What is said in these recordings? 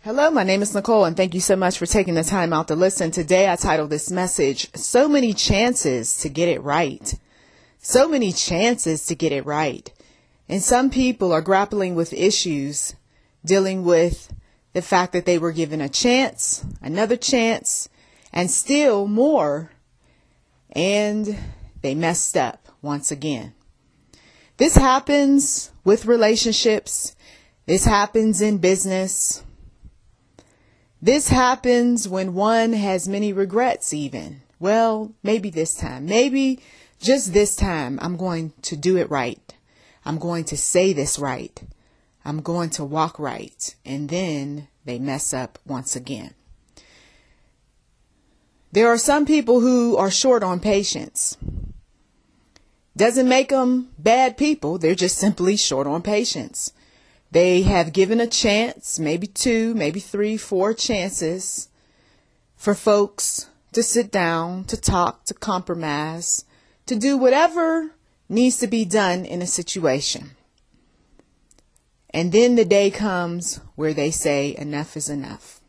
Hello, my name is Nicole, and thank you so much for taking the time out to listen. Today, I titled this message, So Many Chances to Get It Right. So many chances to get it right. And some people are grappling with issues, dealing with the fact that they were given a chance, another chance, and still more, and they messed up once again. This happens with relationships. This happens in business. This happens when one has many regrets even. Well, maybe this time, maybe just this time, I'm going to do it right. I'm going to say this right. I'm going to walk right. And then they mess up once again. There are some people who are short on patience. Doesn't make them bad people. They're just simply short on patience. They have given a chance, maybe 2, maybe 3, 4 chances for folks to sit down, to talk, to compromise, to do whatever needs to be done in a situation. And then the day comes where they say enough is enough.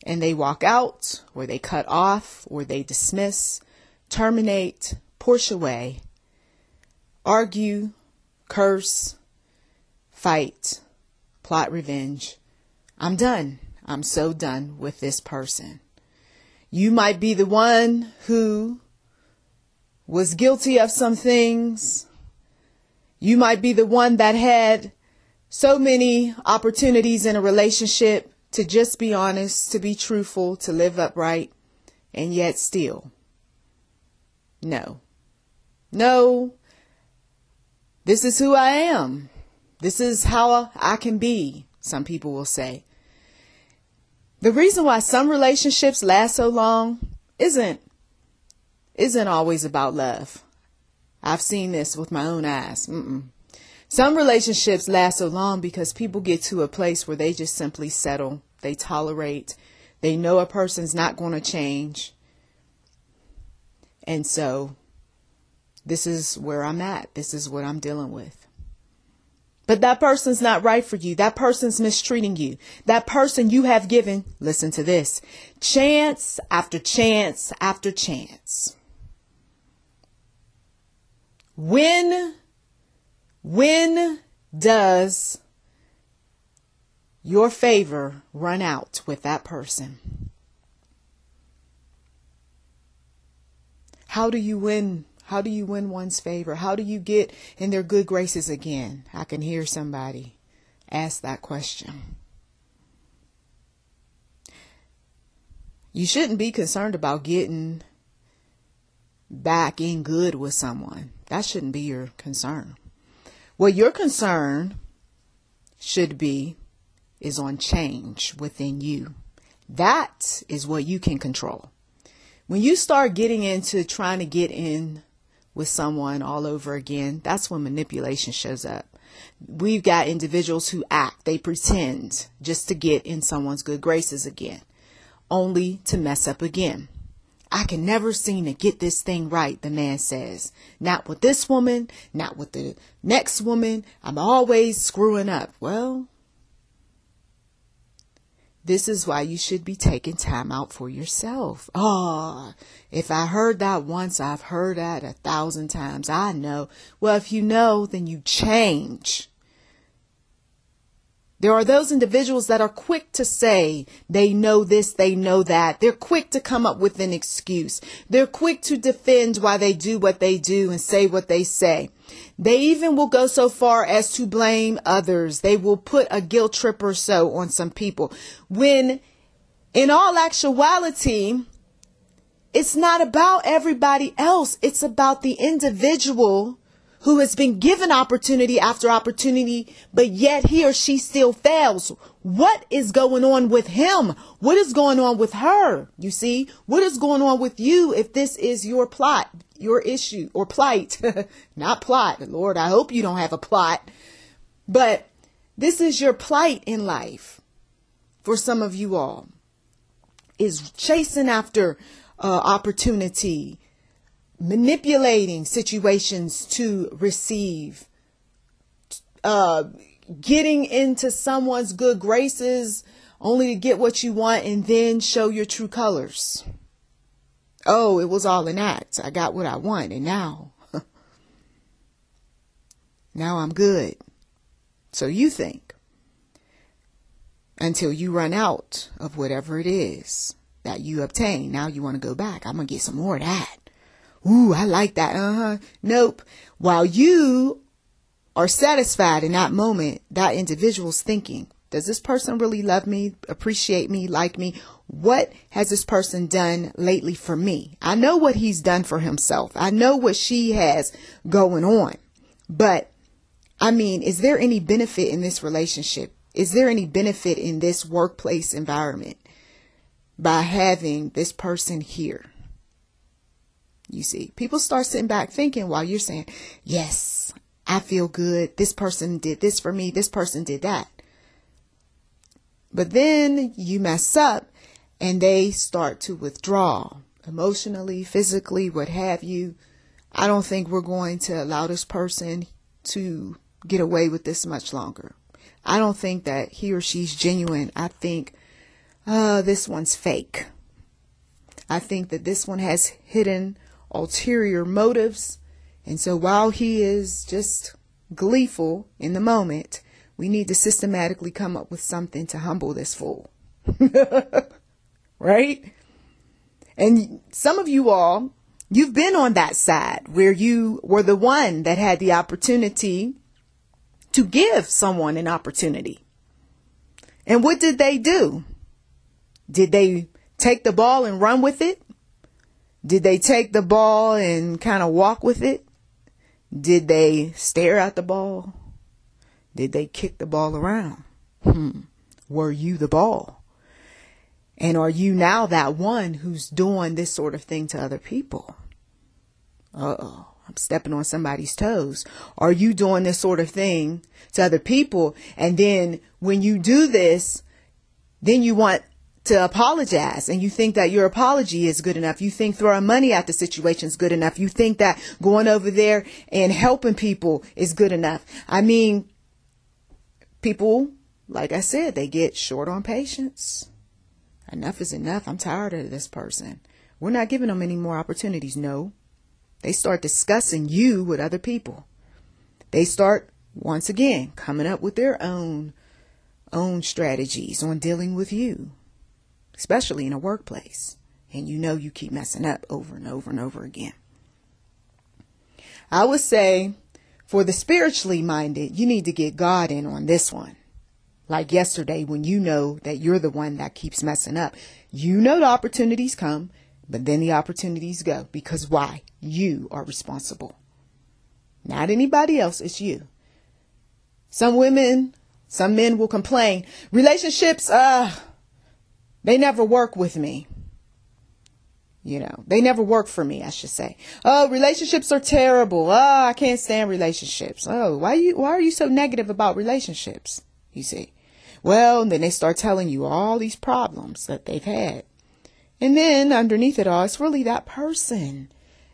And they walk out, or they cut off, or they dismiss, terminate, push away, argue, curse, fight, plot revenge. I'm done. I'm so done with this person. You might be the one who was guilty of some things. You might be the one that had so many opportunities in a relationship to just be honest, to be truthful, to live upright, and yet still. No, this is who I am. This is how I can be, some people will say. The reason why some relationships last so long isn't always about love. I've seen this with my own eyes. Some relationships last so long because people get to a place where they just simply settle. They tolerate. They know a person's not going to change. And so this is where I'm at. This is what I'm dealing with. But that person's not right for you. That person's mistreating you. That person you have given, listen to this, chance after chance after chance. When does your favor run out with that person? How do you win? How do you win one's favor? How do you get in their good graces again? I can hear somebody ask that question. You shouldn't be concerned about getting back in good with someone. That shouldn't be your concern. What your concern should be is on change within you. That is what you can control. When you start getting into trying to get in with someone all over again, that's when manipulation shows up. We've got individuals who act, they pretend just to get in someone's good graces again, only to mess up again. I can never seem to get this thing right, the man says. Not with this woman, not with the next woman. I'm always screwing up. Well, this is why you should be taking time out for yourself. If I heard that once, I've heard that 1,000 times. I know. Well, if you know, then you change. There are those individuals that are quick to say they know this, they know that. They're quick to come up with an excuse. They're quick to defend why they do what they do and say what they say. They even will go so far as to blame others. They will put a guilt trip or so on some people. When in all actuality, it's not about everybody else. It's about the individual who has been given opportunity after opportunity, but yet he or she still fails. What is going on with him? What is going on with her? You see, what is going on with you if this is your plot, your issue or plight? Not plot. Lord, I hope you don't have a plot. But this is your plight in life for some of you all, is chasing after opportunity, manipulating situations to receive, getting into someone's good graces only to get what you want and then show your true colors. Oh, it was all an act. I got what I want, and now I'm good. So you think, until you run out of whatever it is that you obtain. Now you want to go back. I'm going to get some more of that. Ooh, I like that. Nope. While you are satisfied in that moment, that individual's thinking, does this person really love me, appreciate me, like me? What has this person done lately for me? I know what he's done for himself. I know what she has going on. But I mean, is there any benefit in this relationship? Is there any benefit in this workplace environment by having this person here? You see, people start sitting back thinking while you're saying, yes, I feel good. This person did this for me. This person did that. But then you mess up and they start to withdraw emotionally, physically, what have you. I don't think we're going to allow this person to get away with this much longer. I don't think that he or she's genuine. I think this one's fake. I think that this one has hidden ulterior motives. And so while he is just gleeful in the moment, we need to systematically come up with something to humble this fool. Right? And some of you all, you've been on that side where you were the one that had the opportunity to give someone an opportunity. And what did they do? Did they take the ball and run with it? Did they take the ball and kind of walk with it? Did they stare at the ball? Did they kick the ball around? Were you the ball? And are you now that one who's doing this sort of thing to other people? Uh-oh. I'm stepping on somebody's toes. Are you doing this sort of thing to other people? And then when you do this, then you want to apologize and you think that your apology is good enough. You think throwing money at the situation is good enough. You think that going over there and helping people is good enough. I mean, people, like I said, they get short on patience. Enough is enough. I'm tired of this person. We're not giving them any more opportunities. No. They start discussing you with other people. They start, once again, coming up with their own strategies on dealing with you, especially in a workplace. And you know you keep messing up over and over and over again. I would say for the spiritually minded, you need to get God in on this one. Like yesterday, when you know that you're the one that keeps messing up. You know the opportunities come, but then the opportunities go. Because why? You are responsible. Not anybody else. It's you. Some women, some men will complain. Relationships, they never work with me. They never work for me, I should say. Oh, relationships are terrible. Oh, I can't stand relationships. Oh, why are you so negative about relationships? You see. Well, then they start telling you all these problems that they've had. And then underneath it all, it's really that person.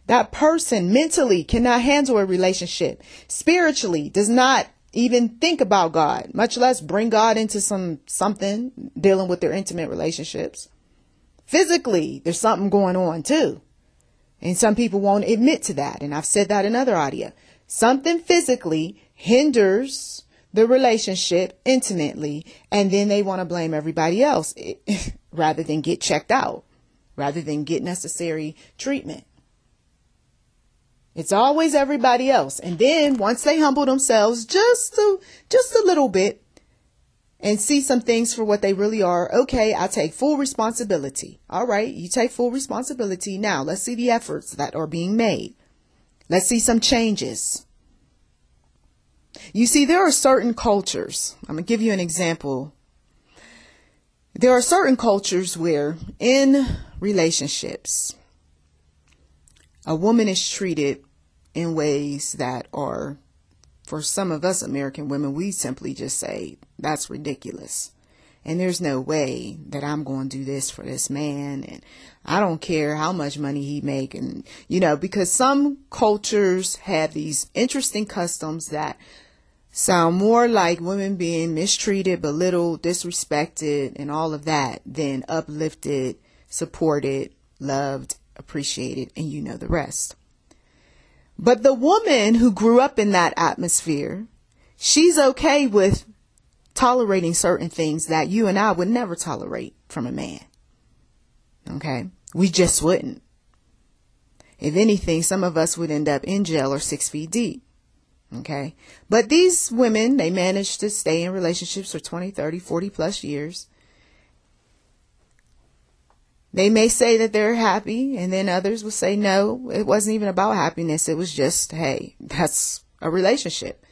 That person mentally cannot handle a relationship. Spiritually does not even think about God, much less bring God into something dealing with their intimate relationships. Physically, there's something going on too. And some people won't admit to that. And I've said that in other audio. Something physically hinders the relationship intimately. And then they want to blame everybody else rather than get checked out, rather than get necessary treatment. It's always everybody else. And then once they humble themselves just a little bit and see some things for what they really are. Okay, I take full responsibility. All right, you take full responsibility. Now let's see the efforts that are being made. Let's see some changes. You see, there are certain cultures. I'm going to give you an example. There are certain cultures where in relationships, a woman is treated in ways that are, for some of us American women, we simply just say, that's ridiculous. And there's no way that I'm going to do this for this man. And I don't care how much money he make. And, because some cultures have these interesting customs that sound more like women being mistreated, belittled, disrespected, and all of that than uplifted, supported, loved, appreciated, and you know the rest. But the woman who grew up in that atmosphere, she's okay with tolerating certain things that you and I would never tolerate from a man. Okay? We just wouldn't. If anything, some of us would end up in jail or 6 feet deep. Okay? But these women, they managed to stay in relationships for 20, 30, 40 plus years. They may say that they're happy, and then others will say, no, it wasn't even about happiness. It was just, hey, that's a relationship.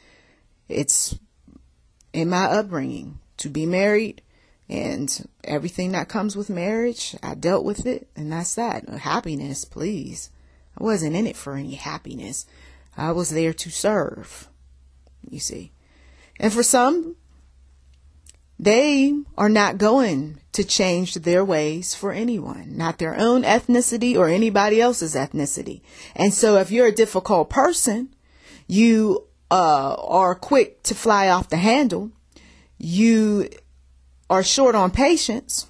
It's in my upbringing to be married, and everything that comes with marriage, I dealt with it, and that's that. Happiness, please. I wasn't in it for any happiness. I was there to serve, you see. And for some, they are not going to change their ways for anyone, not their own ethnicity or anybody else's ethnicity. And so if you're a difficult person, you are quick to fly off the handle, you are short on patience,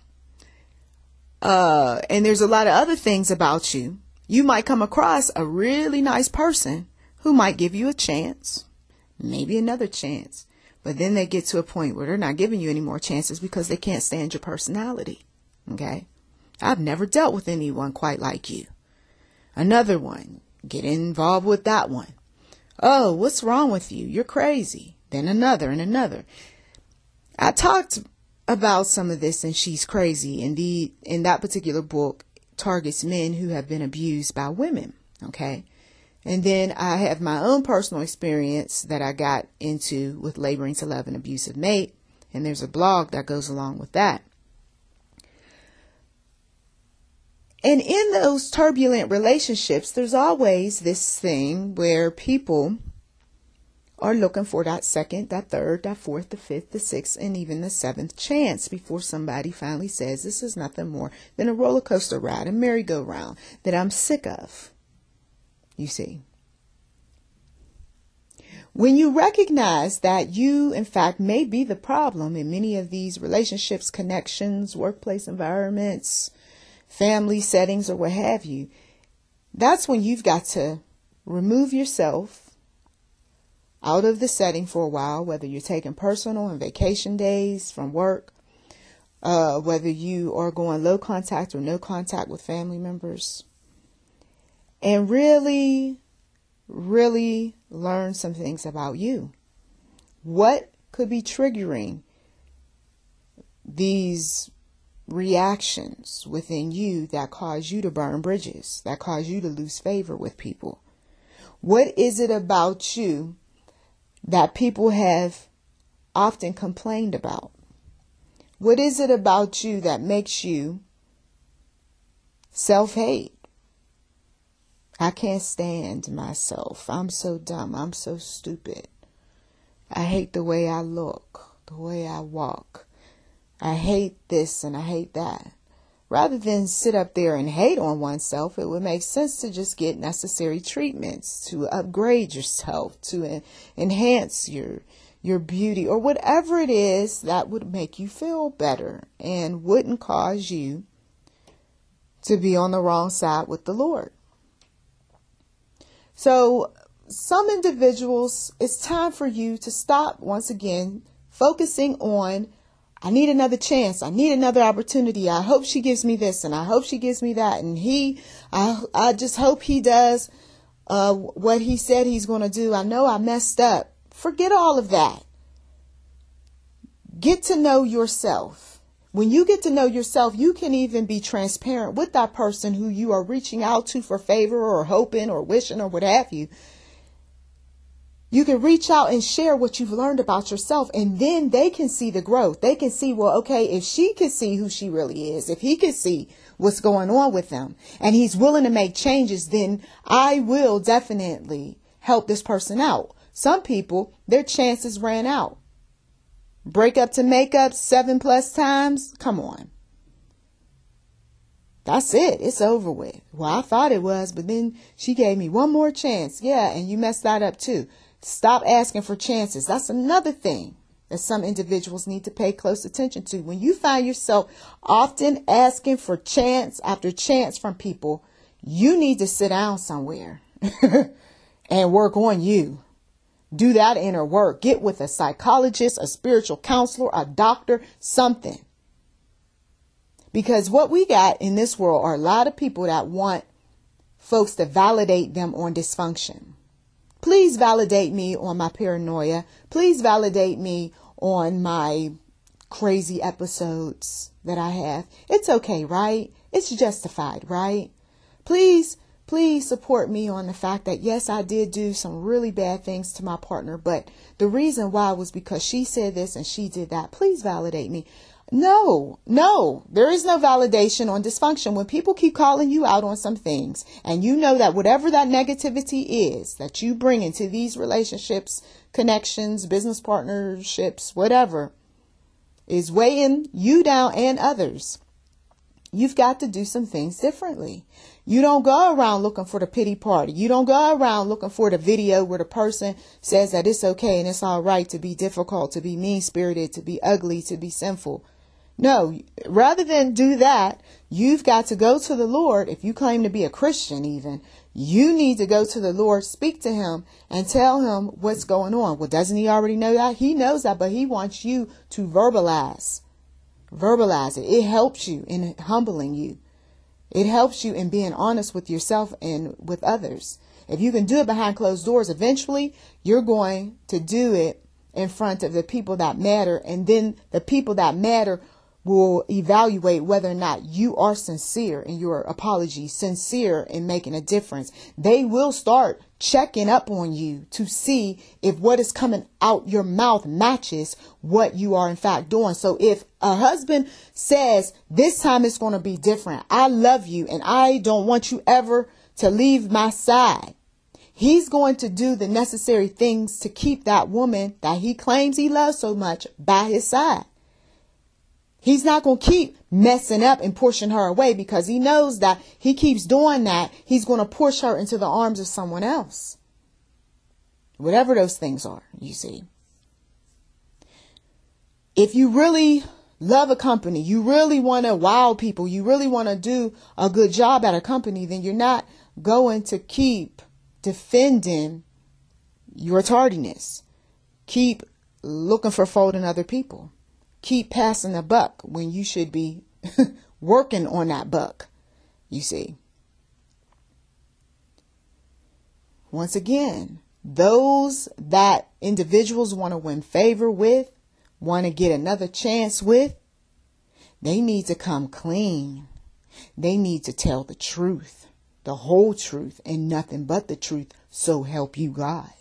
and there's a lot of other things about you, you might come across a really nice person who might give you a chance, maybe another chance. But then they get to a point where they're not giving you any more chances because they can't stand your personality. Okay? I've never dealt with anyone quite like you. Another one. Get involved with that one. Oh, what's wrong with you? You're crazy. Then another and another. I talked about some of this in She's Crazy. In that particular book, targets men who have been abused by women. Okay? And then I have my own personal experience that I got into with Laboring to Love an Abusive Mate. And there's a blog that goes along with that. And in those turbulent relationships, there's always this thing where people are looking for that second, that third, that fourth, the fifth, the sixth, and even the seventh chance before somebody finally says, this is nothing more than a roller coaster ride, a merry-go-round that I'm sick of. You see, when you recognize that you, in fact, may be the problem in many of these relationships, connections, workplace environments, family settings, or what have you, that's when you've got to remove yourself out of the setting for a while, whether you're taking personal and vacation days from work, whether you are going low contact or no contact with family members. And really, really learn some things about you. What could be triggering these reactions within you that cause you to burn bridges, that cause you to lose favor with people? What is it about you that people have often complained about? What is it about you that makes you self-hate? I can't stand myself. I'm so dumb. I'm so stupid. I hate the way I look, the way I walk. I hate this and I hate that. Rather than sit up there and hate on oneself, it would make sense to just get necessary treatments, to upgrade yourself, to enhance your beauty, or whatever it is that would make you feel better and wouldn't cause you to be on the wrong side with the Lord. So some individuals, it's time for you to stop once again focusing on, I need another chance. I need another opportunity. I hope she gives me this and I hope she gives me that. And I just hope he does what he said he's going to do. I know I messed up. Forget all of that. Get to know yourself. When you get to know yourself, you can even be transparent with that person who you are reaching out to for favor or hoping or wishing or what have you. You can reach out and share what you've learned about yourself, and then they can see the growth. They can see, well, okay, if she can see who she really is, if he can see what's going on with them, and he's willing to make changes, then I will definitely help this person out. Some people, their chances ran out. Break up to make up 7+ times. Come on. That's it. It's over with. Well, I thought it was, but then she gave me one more chance. Yeah, and you messed that up too. Stop asking for chances. That's another thing that some individuals need to pay close attention to. When you find yourself often asking for chance after chance from people, you need to sit down somewhere and work on you. Do that inner work. Get with a psychologist, a spiritual counselor, a doctor, something. Because what we got in this world are a lot of people that want folks to validate them on dysfunction. Please validate me on my paranoia. Please validate me on my crazy episodes that I have. It's okay, right? It's justified, right? Please support me on the fact that, yes, I did do some really bad things to my partner, but the reason why was because she said this and she did that. Please validate me. No, there is no validation on dysfunction. When people keep calling you out on some things and you know that whatever that negativity is that you bring into these relationships, connections, business partnerships, whatever, is weighing you down and others, you've got to do some things differently. You don't go around looking for the pity party. You don't go around looking for the video where the person says that it's okay and it's all right to be difficult, to be mean-spirited, to be ugly, to be sinful. No, rather than do that, you've got to go to the Lord. If you claim to be a Christian even, you need to go to the Lord, speak to him and tell him what's going on. Well, doesn't he already know that? He knows that, but he wants you to verbalize it. It helps you in humbling you. It helps you in being honest with yourself and with others. If you can do it behind closed doors, eventually you're going to do it in front of the people that matter. And then the people that matter will evaluate whether or not you are sincere in your apology, sincere in making a difference. They will start checking up on you to see if what is coming out your mouth matches what you are in fact doing. So if a husband says, this time it's going to be different, I love you and I don't want you ever to leave my side, he's going to do the necessary things to keep that woman that he claims he loves so much by his side. He's not going to keep messing up and pushing her away, because he knows that he keeps doing that, he's going to push her into the arms of someone else. Whatever those things are, you see. If you really love a company, you really want to wow people, you really want to do a good job at a company, then you're not going to keep defending your tardiness. Keep looking for fault in other people. Keep passing the buck when you should be working on that buck, you see. Once again, those that individuals want to win favor with, want to get another chance with, they need to come clean. They need to tell the truth, the whole truth, and nothing but the truth. So help you God.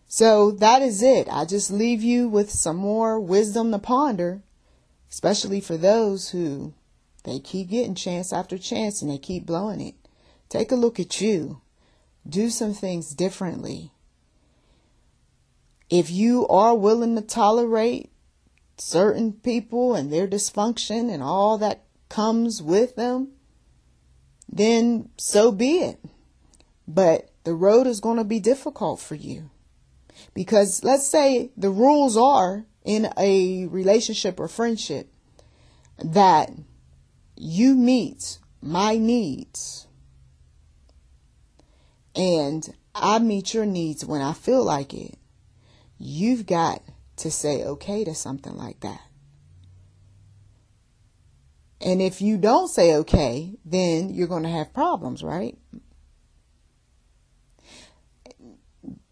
So that is it. I just leave you with some more wisdom to ponder, especially for those who they keep getting chance after chance and they keep blowing it. Take a look at you. Do some things differently. If you are willing to tolerate certain people and their dysfunction and all that comes with them, then so be it. But the road is going to be difficult for you. Because let's say the rules are in a relationship or friendship that you meet my needs and I meet your needs when I feel like it. You've got to say okay to something like that. And if you don't say okay, then you're going to have problems, right?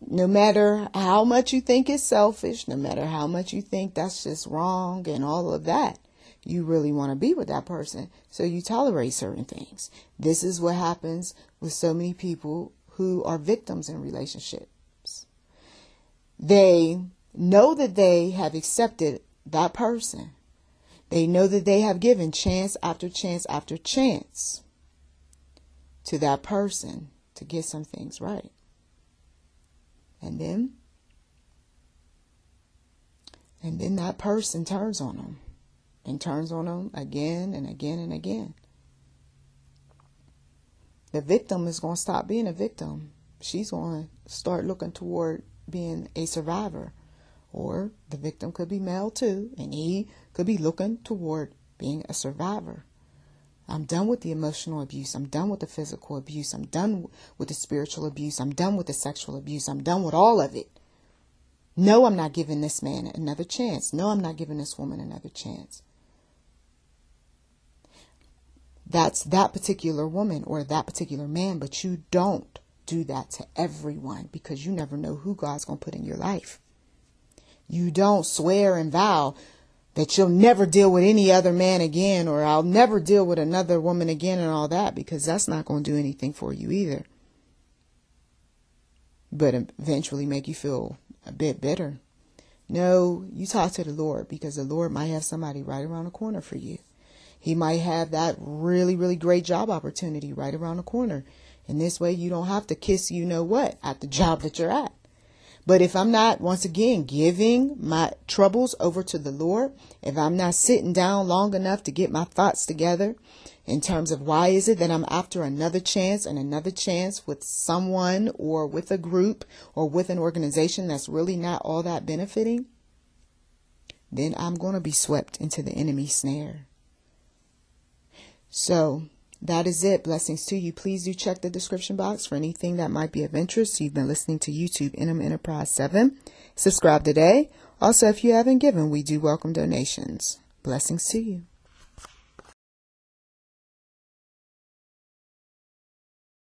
No matter how much you think it's selfish, no matter how much you think that's just wrong and all of that, you really want to be with that person. So you tolerate certain things. This is what happens with so many people who are victims in relationships. They know that they have accepted that person. They know that they have given chance after chance after chance to that person to get some things right. And then that person turns on them and turns on them again and again and again. The victim is going to stop being a victim. she's going to start looking toward being a survivor. Or the victim could be male too, and he could be looking toward being a survivor. I'm done with the emotional abuse. I'm done with the physical abuse. I'm done with the spiritual abuse. I'm done with the sexual abuse. I'm done with all of it. No, I'm not giving this man another chance. No, I'm not giving this woman another chance. That's that particular woman or that particular man, but you don't do that to everyone, because you never know who God's going to put in your life. You don't swear and vow that you'll never deal with any other man again, or I'll never deal with another woman again and all that, because that's not going to do anything for you either. But eventually make you feel a bit bitter. No, you talk to the Lord, because the Lord might have somebody right around the corner for you. He might have that really, really great job opportunity right around the corner. And this way you don't have to kiss you know what at the job that you're at. But if I'm not, once again, giving my troubles over to the Lord, if I'm not sitting down long enough to get my thoughts together in terms of why is it that I'm after another chance and another chance with someone or with a group or with an organization that's really not all that benefiting, then I'm going to be swept into the enemy's snare. So that is it. Blessings to you. Please do check the description box for anything that might be of interest. You've been listening to YouTube NM Enterprise 7. Subscribe today. Also, if you haven't given, we do welcome donations. Blessings to you.